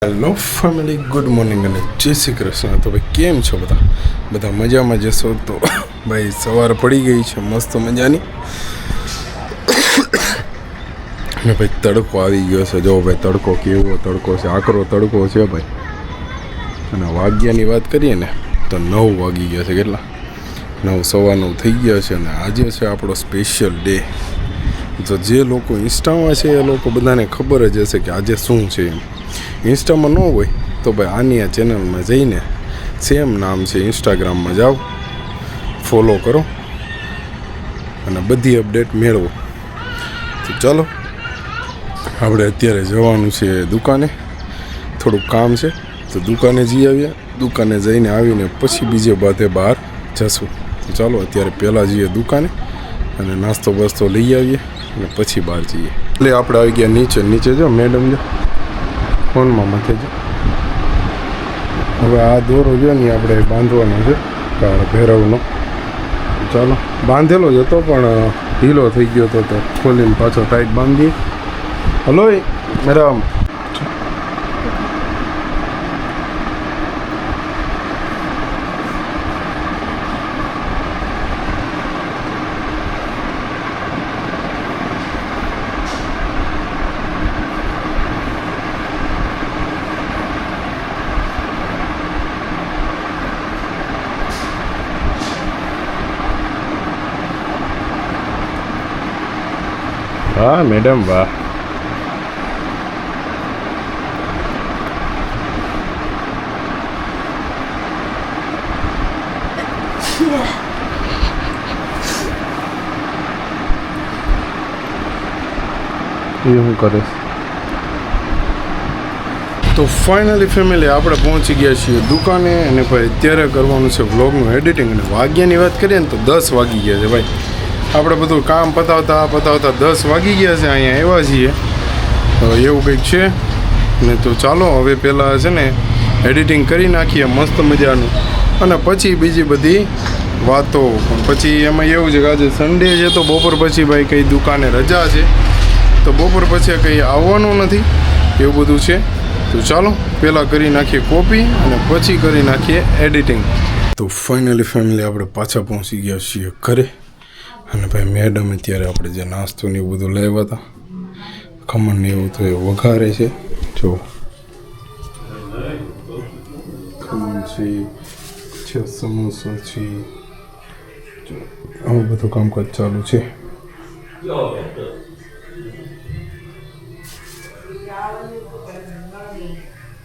Hello family, good morning અને જય શ્રી કૃષ્ણ. તો ભાઈ કેમ છો બધા મજામાં જશો? તો ભાઈ સવાર પડી ગઈ છે મસ્ત મજાની અને ભાઈ તડકો આવી ગયો છે. જો ભાઈ તડકો કેવો તડકો છે, આકરો તડકો છે ભાઈ. અને વાગ્યાની વાત કરીએ ને તો 9 વાગી ગયા છે. કેટલા? 9 સવા 9 થઈ ગયા છે. અને આજે છે આપણો સ્પેશિયલ ડે. તો જે લોકો ઇન્સ્ટામાં છે એ લોકો બધાને ખબર જ હશે કે આજે શું છે. એમ ઇન્સ્ટામાં ન હોય તો ભાઈ આની આ ચેનલમાં જઈને સેમ નામ છે ઇન્સ્ટાગ્રામમાં જાઓ, ફોલો કરો અને બધી અપડેટ મેળવો. તો ચાલો આપણે અત્યારે જવાનું છે દુકાને, થોડુંક કામ છે તો દુકાને જઈ આવીએ. દુકાને જઈને આવીને પછી બીજે બાધે બહાર જશું. તો ચાલો અત્યારે પહેલાં જઈએ દુકાને અને નાસ્તો બાસ્તો લઈ આવીએ અને પછી બહાર જઈએ. એટલે આપણે આવી ગયા નીચે જો મેડમ જો ફોનમાં મથે છે. હવે આ દોરો જો ને આપણે બાંધવાનો છે કાળ ભૈરવનો. ચાલો બાંધેલો જ હતો પણ ઢીલો થઈ ગયો હતો તો ખોલીને પાછો ટાઈટ બાંધી. હલો મેડમ, વાહ મેડમ વાહ. એ શું કરે? તો ફાઇનલી ફેમિલી આપણે પહોંચી ગયા છીએ દુકાને અને ભાઈ અત્યારે કરવાનું છે વ્લોગનું એડિટિંગ. અને વાગ્યાની વાત કરીએ ને તો 10 વાગી ગયા છે ભાઈ. આપણે બધું કામ પતાવતા 10 વાગી ગયા છે. અહીંયા આવ્યા છીએ એવું કંઈક છે ને. તો ચાલો હવે પહેલાં છે ને એડિટિંગ કરી નાખીએ મસ્ત મજાનું અને પછી બીજી બધી વાતો. પણ પછી એમાં એવું છે કે આજે સન્ડે છે તો બપોર પછી ભાઈ કંઈ દુકાને રજા છે તો બપોર પછી કંઈ આવવાનું નથી એવું બધું છે. તો ચાલો પહેલાં કરી નાખીએ કોપી અને પછી કરી નાખીએ એડિટિંગ. તો ફાઇનલી ફેમિલી આપણે પાછા પહોંચી ગયા છીએ ઘરે. અને ભાઈ મેડમ અત્યારે આપણે જે નાસ્તો ને એવું બધું લાવ્યા હતા ખમણ ને એવું તો એ વઘારે છે. જો ખમણ છે, સમોસા છે, આવું બધું કામકાજ ચાલુ છે.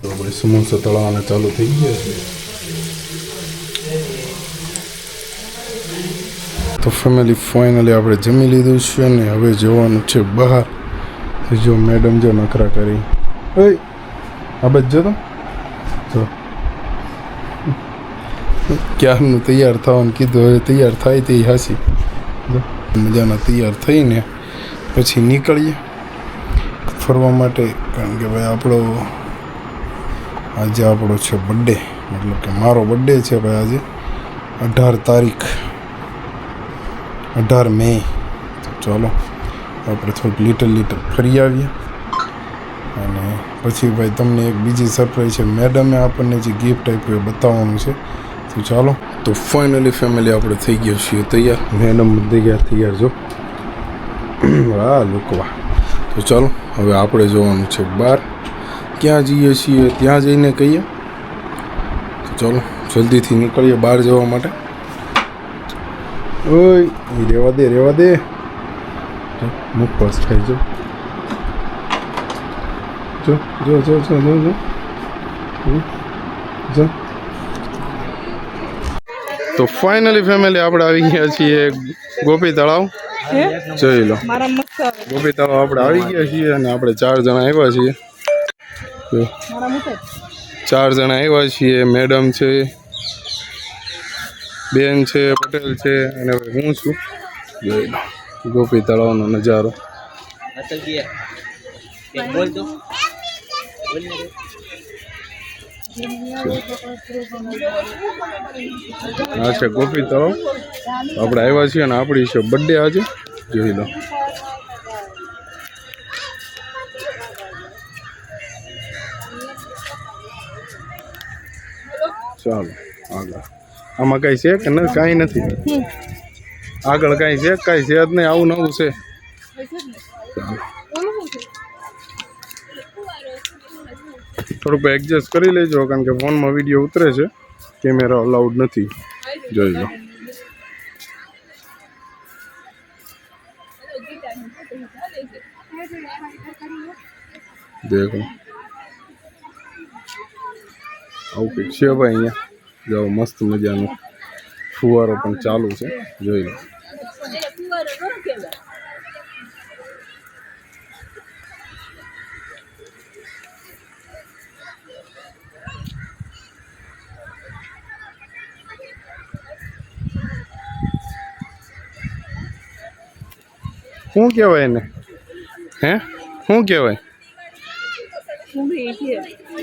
તો ભાઈ સમોસા તળવાના ચાલુ થઈ ગયા છે. તો ફેમિલી ફાઇનલી આપણે જમી લીધું છે ને હવે જવાનું છે બહાર. જો મેડમ જો નખરા કરી. ઓય આ બાજુ જો તો ક્યારનું તૈયાર થવાનું કીધું, હવે તૈયાર થાય તે હાસી મજાના તૈયાર થઈને પછી નીકળીએ ફરવા માટે. કારણ કે ભાઈ આજે આપણો છે બર્થડે, મતલબ કે મારો બર્થડે છે ભાઈ આજે 18 તારીખ 18 મે. તો ચાલો આપણે થોડુંક લીટર ફરી આવીએ અને પછી ભાઈ તમને એક બીજી સરપ્રાઈઝ છે. મેડમે આપણને જે ગિફ્ટ આપ્યું એ બતાવવાનું છે. તો ચાલો. તો ફાઇનલી ફેમિલી આપણે થઈ ગયા છીએ તૈયાર. મેડમ તૈયાર જો વાહ લોકવા. તો ચાલો હવે આપણે જવાનું છે બહાર. ક્યાં જઈએ છીએ ત્યાં જઈને કહીએ. તો ચાલો જલ્દીથી નીકળીએ બહાર જવા માટે. ઓય રેવા દે મુખ પાસ થાય. જો તો ફાઇનલી ફેમિલી આપણે આવી ગયા છીએ ગોપી તળાવ. જોઈ લો ગોપી તળાવ આપણે આવી ગયા છીએ અને આપણે 4 જણા આવ્યા છીએ. 4 જણા આવ્યા છીએ. મેડમ છે, બેન છે, પટેલ છે અને હું છું. જોઈ લો ગોપી તળાવનો નજારો. આ છે ગોપી તળાવ. આપણે આવ્યા છીએ અને આપણી છે બર્થડે આજે. જોઈ લો ચાલો આગળ આમાં કાંઈ છે કે નથી? કાંઈ નથી આગળ કાંઈ છે? કાંઈ છે જ નહીં, આવું નવું છે. ચાલો થોડુંક એડજસ્ટ કરી લેજો કારણ કે ફોનમાં વિડીયો ઉતરે છે, કેમેરા અલાઉડ નથી. જોઈ લો દેખો આવું કંઈક છે ભાઈ. અહીંયા જાઓ મસ્ત મજાનો ફુવારો પણ ચાલુ છે, જોઈ લો. શું કહેવાય એને? હે શું કહેવાય?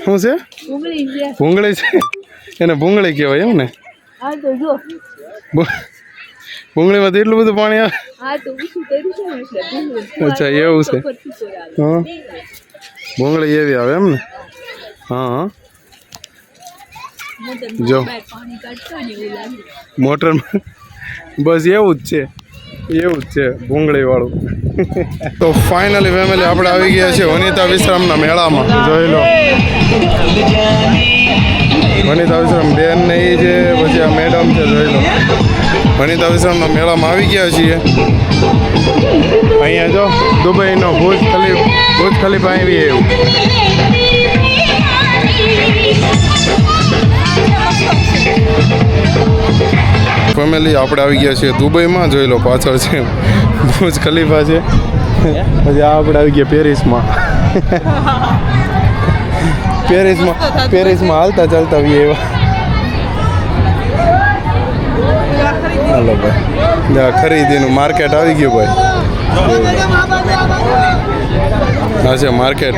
શું છે? ભૂંગળી છે. એને ભૂંગળી કહેવાય એમ ને? ભૂંગળીમાં તો એટલું બધું પાણી આવે? અચ્છા એવું છે. હા ભૂંગળી એવી આવે એમ ને? હા જો મોટરમાં બસ એવું જ છે, એવું જ છે ભૂંગળી વાળું. તો ફાઇનલી ફેમિલી આપણે આવી ગયા છે વનિતા વિશ્રામના મેળામાં. જોઈ લો વનિતા વિશ્રામ બેન ને એ છે, પછી આ મેડમ છે. જોઈ લો વનિતા વિશ્રામના મેળામાં આવી ગયા છીએ. અહીંયા જો દુબઈનો ભુજ ખલીફા આવી એવું. ફેમિલી આપણે આવી ગયા છીએ દુબઈમાં. જોઈ લો પાછળ છે ભુજ ખલીફા છે. પછી આપણે આવી ગયા પેરિસમાં. પેરિસમાં હાલતા ચાલતા આવીએ એવા. હાલો ભાઈ ખરીદીનું માર્કેટ આવી ગયું ભાઈ. હા છે માર્કેટ.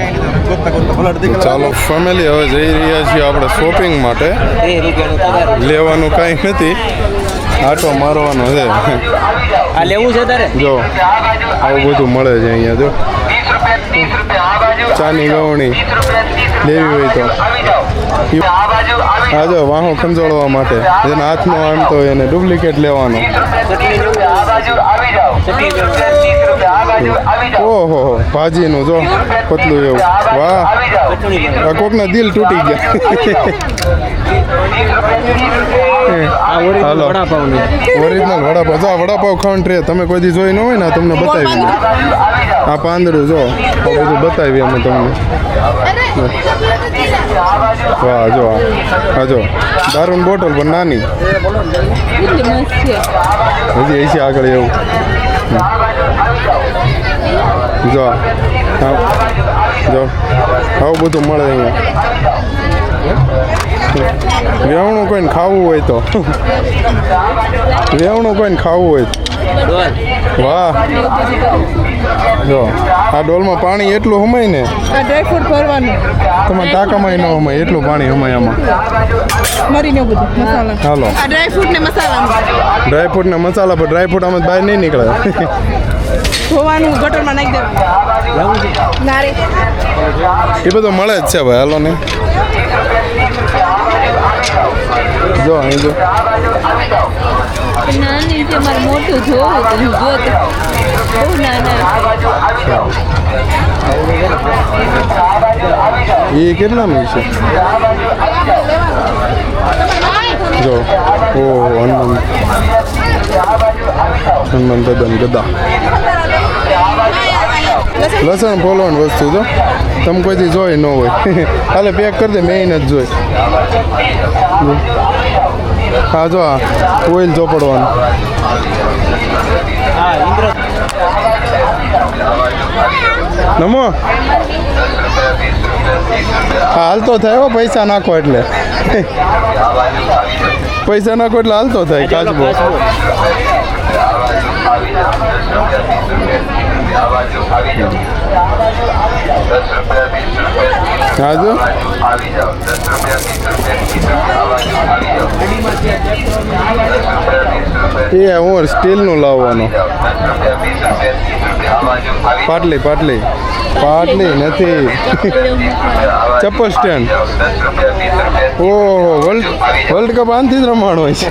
ચાલો ફેમિલી હવે જઈ રહ્યા છીએ આપણે શોપિંગ માટે. લેવાનું કાંઈ નથી, આટો મારવાનો છે. આ લેવું છે તારે? જો આવું બધું મળે છે અહીંયા. જો ચાની ગવણી લેવી હોય તો આ જો વાહો ખંજોળવા માટે જેના હાથનો આમ તો એને ડુપ્લિકેટ લેવાનો. ઓહો ભાજીનું જો પતલું એવું. વાહ આ કોકના દિલ તૂટી ગયા. હાલો ઓરિજિનલ વડાપાવ. જો વડાપાવ ખાવાનું ટ્રે તમે કોઈ દી જોઈ ન હોય ને તમને બતાવી. આ પાંદડું જો આ બધું બતાવી અમે તમને. વાહ જો આ જો દારૂની બોટલ પણ નાની હજી છે આગળ એવું. જો જો આવું બધું મળે અહીંયા. વેવણું કોઈને ખાવું હોય તો વેવણું કોઈને ખાવું હોય તો. વાહ જો આ ડોલમાં પાણી એટલું હમાય ને. ડ્રાયફ્રૂટ ભરવાનું તમારે ટાંકામાં ન હમાય એટલું પાણી હમાય આમાં. મરીને બધું મસાલા. હાલો આ ડ્રાયફ્રૂટ ને મસાલા. ડ્રાયફ્રૂટ ને મસાલા પર ડ્રાયફ્રૂટ આમાં બહાર નહીં નીકળે. ધોવાનું ગટરમાં નાખી દેવાનું. નારે એ બધું મળે જ છે ભાઈ. હાલો ને જો અહીં જો નાની છે મારે મોટું જોવું તો હું જોત બહુ નાના. એ કેટલાનું છે? જો ઓહો હનુમાન દાદા ગદા. લસણ ફોલવાની વસ્તુ જો તમે કોઈથી જોઈ ન હોય. હાલે પેક કરી દે, મેં નથી જોઈ. હા જો આ ઓઇલ ચોપડવાનું. નમો હા હાલતો થાય હો. પૈસા નાખો એટલે પૈસા નાખો એટલે હાલતો થાય. કાચબો ₹10, ₹20 હા જો એ હું સ્ટીલનું લાવવાનો પાટલી નથી ચપ્પલ સ્ટેન્ડ ઓહો વર્લ્ડ કપ આનથી જ રમાડો હોય છે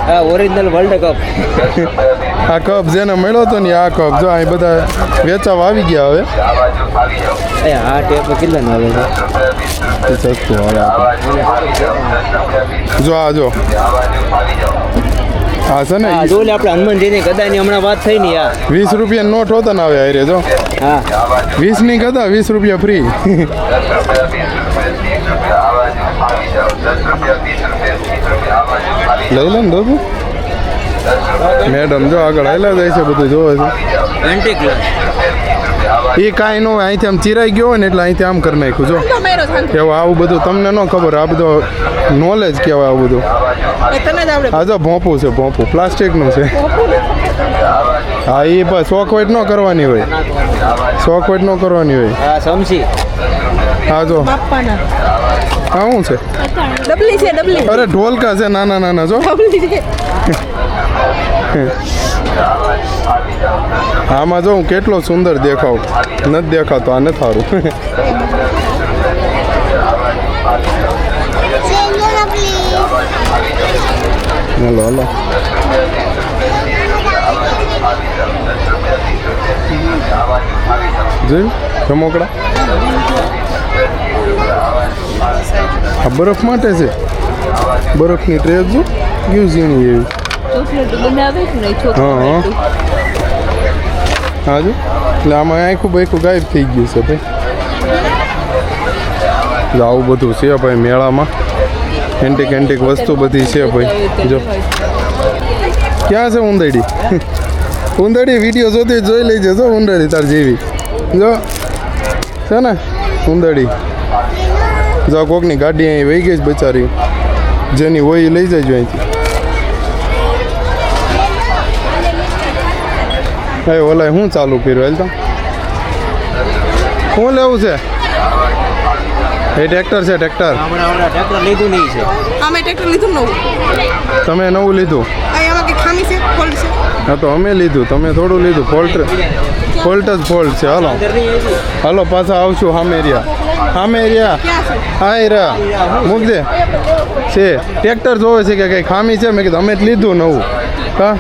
હા ઓરિજિનલ વર્લ્ડ કપ આ કપ જેને મળ્યો હતો ને આ કપ જો અહીં બધા વેચાવા આવી ગયા હવે આ ટેપ કેટલા આવે છે સસ્તું હવે જો આ જો હા છે ને હા જો લે આપણે હનુમાનજીની ગદાની હમણાં વાત થઈ ને યાર 20 રૂપિયા નોટ હોતા ને આવે હારે જો હા 20 ની ગદા 20 રૂપિયા ફ્રી લઈ લે ને દોસ્ત મેડમ જો આગળ હાલ્યા જાય છે બધું જોવે છે એન્ટિક એ કાંઈ ન હોય અહીંથી આમ ચિરાઈ ગયો હોય ને એટલે અહીંથી આમ કરી નાખ્યું જો તો મેરો થાંક કેવું આવું બધું તમને ન ખબર આ બધું નોલેજ કહેવાય આવું બધું એ તને જ આવડે આ જો ભોંપું છે ભોંપું પ્લાસ્ટિકનું છે હા એ બસ શોખવાઈટ ન કરવાની હોય શોખવાઈટ ન કરવાની હોય હા સમસી હા જો બાપ્પાના હા શું છે ડબલી છે ડબલી અરે ઢોલકા છે નાના નાના જો ડબલી છે આમાં જો હું કેટલો સુંદર દેખાવ નથી દેખાતો આ નથી સારું હલો હલો જોયું રમોકડા આ બરફ માટે છે બરફની ટ્રેક જો કેવું ઝીણી એવી ચોકલેટ બનાવે જ નહીં હા હા હા જો એટલે આમાં આખું બાઈકું ગાયબ થઈ ગયું છે ભાઈ એટલે આવું બધું છે ભાઈ મેળામાં એન્ટિક વસ્તુ બધી છે ભાઈ જો ક્યાં છે ઉંદરડી ઉંદરડી વિડીયો જોતી જોઈ લેજે જો ઉંદરડી તાર જેવી જો છે ને ઉંદરડી જો કોકની ગાડી અહીં વહી ગઈ છે બચારી જેની હોય એ લઈ જજો અહીંથી એ ઓલા શું ચાલુ કર્યું હાલ તો શું લેવું છે એ ટ્રેક્ટર છે ટ્રેક્ટર હમણાં ટ્રેક્ટર લીધું નહીં છે અમે ટ્રેક્ટર લીધું નવું તમે નવું લીધું આમાં કે ખામી છે ફોલ્ટ છે હા તો અમે લીધું તમે થોડું લીધું ફોલ્ટ જ ફોલ્ટ છે હાલો હાલો પાછા આવશું હામે રહ્યા હા એ રહ્યા મૂક દે છે ટ્રેક્ટર જોવે છે કે કંઈ ખામી છે મેં કીધું અમે જ લીધું નવું હા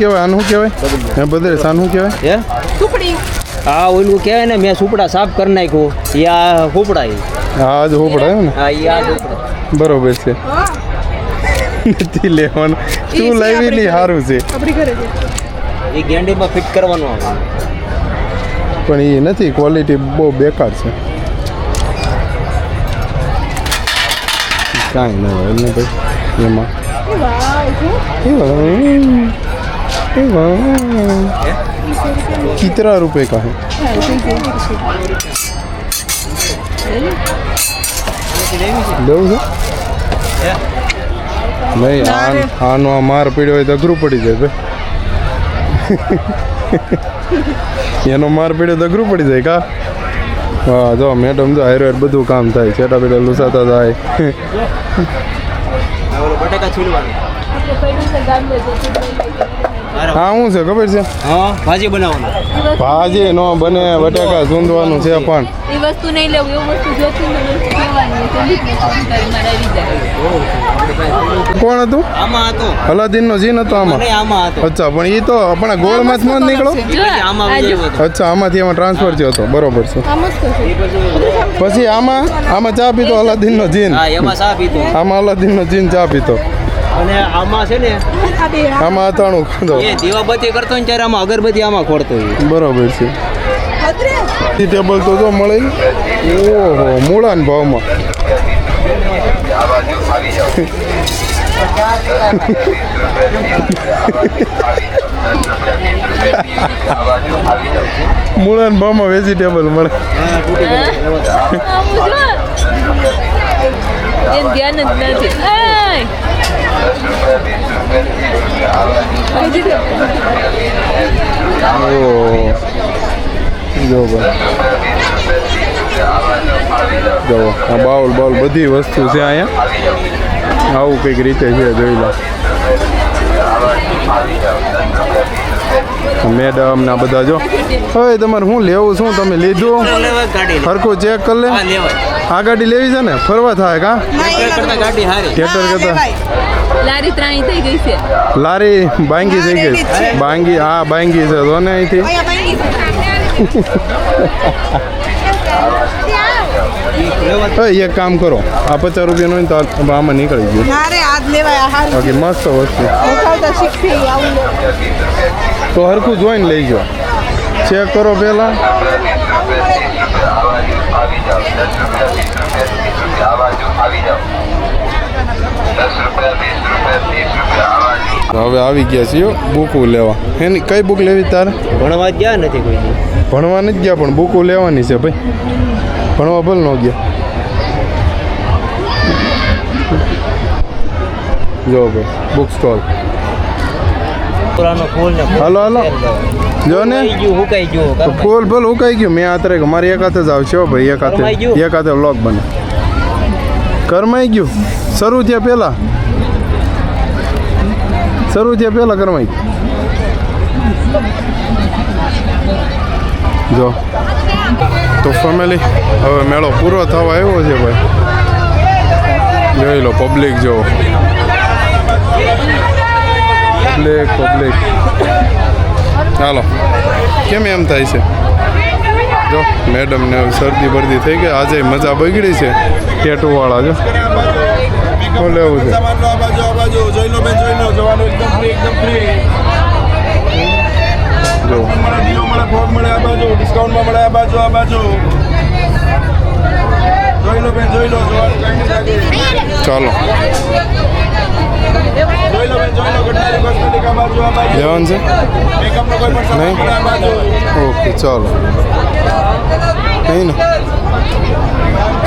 તો આનું કહેવાય હે બધે સાનું કહેવાય હે સુપડી હા ઓલું કહેવાય ને મેં સુપડા સાફ કરી નાખ્યું એ આ સુપડા હા જ હોપડા ને હા એ આ સુપડા બરોબર છે નથી લેવાનું તું લાવી નહીં સારું છે આપણી ઘરે છે એ ગેંડીમાં ફિટ કરવાનું આવે પણ એ નથી ક્વોલિટી બહુ બેકાર છે કાંઈ ના હોય ને ભાઈ એમાં कितना रुपए का है લેવું છે નહીં આનો આ માર પીડ્યો હોય તો અઘરું પડી જાય ભાઈ એનો માર પીડ્યો તો અઘરું પડી જાય કા હા જો મેડમ જો હાઈરો બધું કામ થાય છેટા પીડા લૂસાતા જાય બટાકા છીણવાનું હા શું છે ખબર છે હા ભાજી બનાવવાનું ભાજી નો બને બટાકા સૂંધવાનું છે પણ એ વસ્તુ નહીં લેવું એવું વસ્તુ જોતું ને વસ્તુ કહેવાની કોણ હતું આમાં હતો અલાદીન નો જીન હતો આમાં નહીં આમાં હતો અચ્છા પણ એ તો આપણા ગોળમાં જ ન નીકળો આમાં વિજય હતો અચ્છા આમાંથી એમાં ટ્રાન્સફર થયો હતો બરોબર છે આ મસ્ત છે પછી આમાં ચા પીતો અલાદીન નો જીન હા એમાં સા પીતું આમાં અલાદીન નો જીન ચા પીતો અને આમાં છે ને આ બે આમાં અથાણું ખાધો એ દીવાબત્તી કરતો ને ત્યારે આમાં અગરબત્તી આમાં ખોડતો હોય બરોબર છે અદરે ટેબલ તો જો મળે ઓહો મૂળાના ભાવમાં મૂળા ને ભાવમાં વેજીટેબલ મળે. એમ ધ્યાન જ નથી. ઓહ, જો ભાઈ, જો આ બાઉલ બાઉલ બધી વસ્તુ છે અહીંયા. આવું કંઈક રીતે છે, જોઈ લો. મેડમ ના બધા જો. હવે તમારે શું લેવું? શું તમે લીધું? સરખું ચેક કરી લે. આ ગાડી લેવી છે ને? ફરવા થાય કા? ટ્રેક્ટર કરતા લારી ત્રાણી થઈ ગઈ છે. લારી બાંગી થઈ ગઈ. બાંગી, હા બાંગી છે તો ને અહીંથી. એક કામ કરો, આ 50 રૂપિયાનું હોય ને તો આમાં નીકળી ગયું. ના રે આજ લેવાય આ હારું. બાકી મસ્ત વસ્તુ. તો શીખી આવું લે. તો હરખું જોઈને લઈ જાઓ. ચેક કરો પહેલાં. હવે આવી ગયા છીએ બુકો લેવા. એની કઈ બુક લેવી તારે? ભણવા ગયા નથી કોઈ દી. ભણવા નથી ગયા પણ બુકો લેવાની છે ભાઈ. ભણવા ભલે ન ગયા. જો ભાઈ બુક સ્ટોલ. પુરાનો ફૂલ ને હાલો હાલો જો ને હુકાઈ ગયું. ફૂલ ભલે ઉકાઈ ગયું. મેં આતરે મારી એક હાથે જ આવશે હો ભાઈ. એક હાથે વ્લોગ બને. કરમાઈ ગયું. શરૂ થયા પહેલાં કરમાઈ જો. તો ફેમિલી હવે મેળો પૂરો થવા આવ્યો છે ભાઈ. જોઈ લો પબ્લિક જો. પબ્લિક ચાલો. કેમ એમ થાય છે? જો મેડમને શરદી બરદી થઈ ગઈ. આજે મજા બગડી છે ટેટુવાળા. જો શું લેવું છે? ચાલો લેવાનું છે નહીં? ઓકે ચાલો. નહીં ને?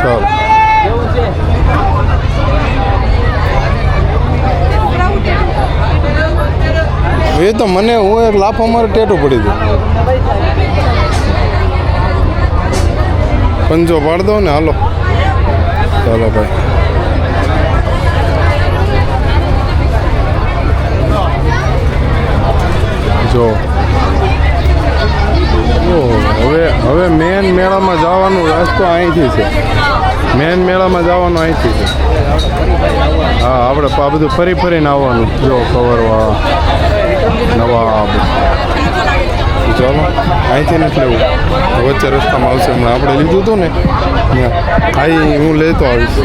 ચાલો. એ તો મને હું એક લાફો મારે ટેટો પડી ગયો. પંજો પાડ દો ને. હાલો ચાલો ભાઈ. જો હવે મેન મેળામાં જવાનો રસ્તો અહીંથી છે. મેન મેળામાં જવાનું અહીંથી છે. હા આપણે આ બધું ફરી ફરીને આવવાનું. જો કવરવા નવાબ. ચાલો અહીંથી નથી લેવું. વચ્ચે રસ્તામાં આવશે. હમણાં આપણે લીધું હતું ને ત્યાં. હું લેતો આવીશ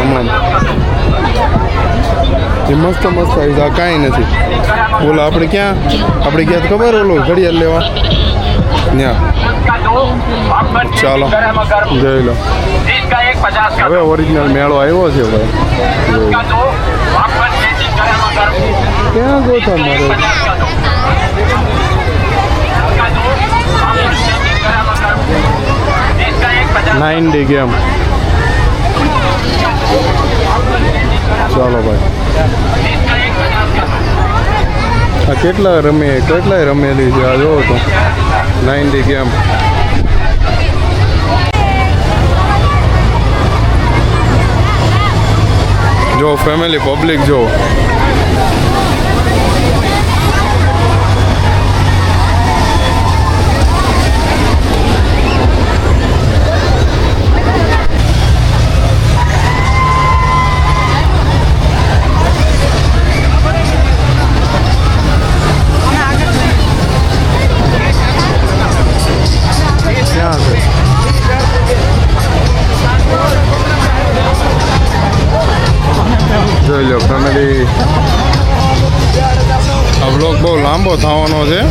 હમણાં. એ મસ્ત આવીશ. આ કાંઈ નથી. બોલો આપણે ક્યાં ખબર? ઓલું ઘડિયાળ લેવા ત્યાં. ચાલો જોઈ લો. હવે ઓરિજિનલ મેળો આવ્યો છે ભાઈ. ક્યાં ગોતા મારે? 9D game. ચાલો ભાઈ. આ કેટલાય રમેલી છે. આ જોવો તો 9D ગેમ. જો ફેમિલી પબ્લિક જો. જોઈ લો ફેમિલી. આ બ્લોગ બહુ લાંબો થવાનો છે.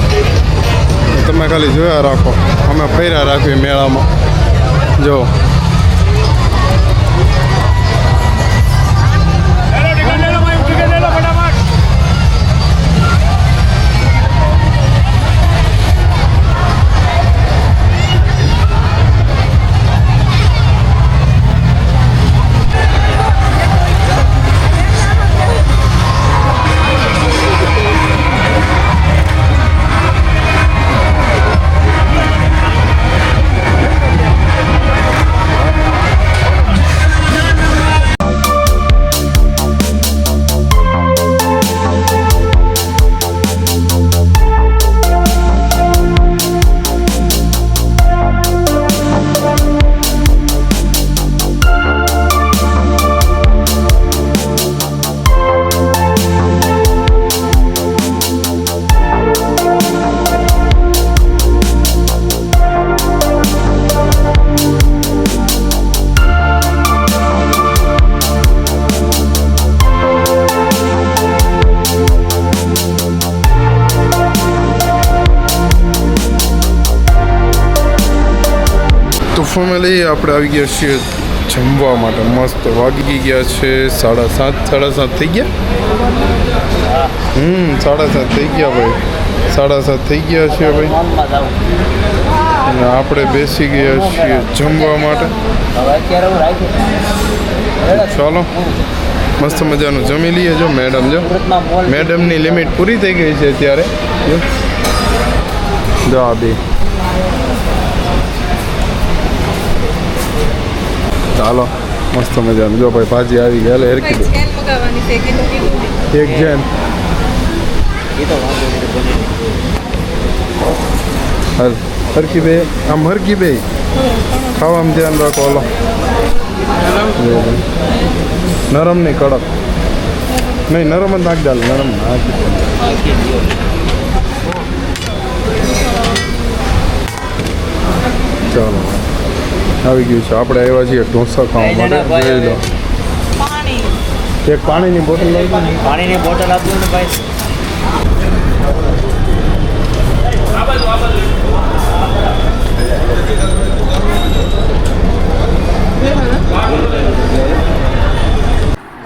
તમે ખાલી જોયા રાખો. અમે ફર્યા રાખીએ મેળામાં. જો ફેમિલી આપણે આવી ગયા છીએ જમવા માટે. મસ્ત વાગી ગયા છે 7:30 થઈ ગયા. 7:30 થઈ ગયા ભાઈ. 7:30 થઈ ગયા છે ભાઈ. અને આપણે બેસી ગયા છીએ જમવા માટે. ચાલો મસ્ત મજાનું જમી લઈએ. જો મેડમ, જો મેડમની લિમિટ પૂરી થઈ ગઈ છે અત્યારે. જો આ બે. ચાલો મસ્ત મજાનું. જો ભાઈ ભાજી આવી ગયા. એટલે હરકી દે એક જેન. હાલ હરકી બે. આમ હરકી બે ખાવામાં ધ્યાન રાખો. હલો નરમ નહીં, કડક નહીં. નરમ જ નાખ દાલ. નરમ નાખી. ચાલો આવી ગયું છે. આપણે આવ્યા છીએ ઢોસા ખાવા માટે. જોઈ લો. એક પાણીની બોટલ લઈ લો. પાણીની બોટલ આપજો ને ભાઈ.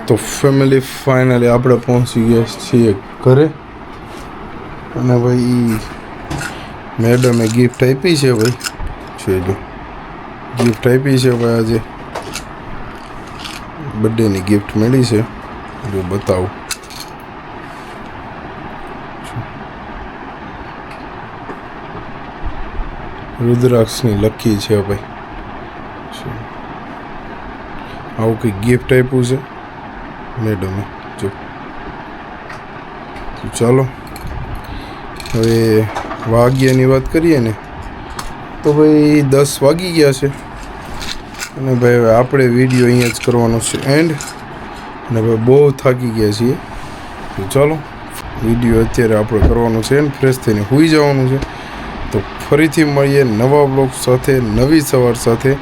તો ફેમિલી ફાઇનલી આપણે પહોંચી ગયા છીએ ઘરે. અને ભાઈ મેડમે ગિફ્ટ આપી છે ભાઈ. જોઈ લો ગિફ્ટ આપી છે ભાઈ. આજે બર્થડેની ગિફ્ટ મળી છે. જો બતાવું. રુદ્રાક્ષની લકી છે ભાઈ. આવું કંઈક ગિફ્ટ આપ્યું છે મેડમે. જો ચાલો હવે વાગ્યાની વાત કરીએ ને તો ભાઈ 10 વાગી ગયા છે. અને ભાઈ હવે આપણે વિડીયો અહીંયા જ કરવાનો છે એન્ડ. અને ભાઈ બહુ થાકી ગયા છીએ. તો ચાલો વિડીયો અત્યારે આપણે કરવાનો છે એન્ડ. ફ્રેશ થઈને સૂઈ જવાનું છે. તો ફરીથી મળીએ નવા બ્લોગ સાથે, નવી સવાર સાથે.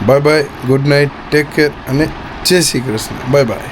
Bye bye, good night, take care અને જય શ્રી કૃષ્ણ. Bye bye.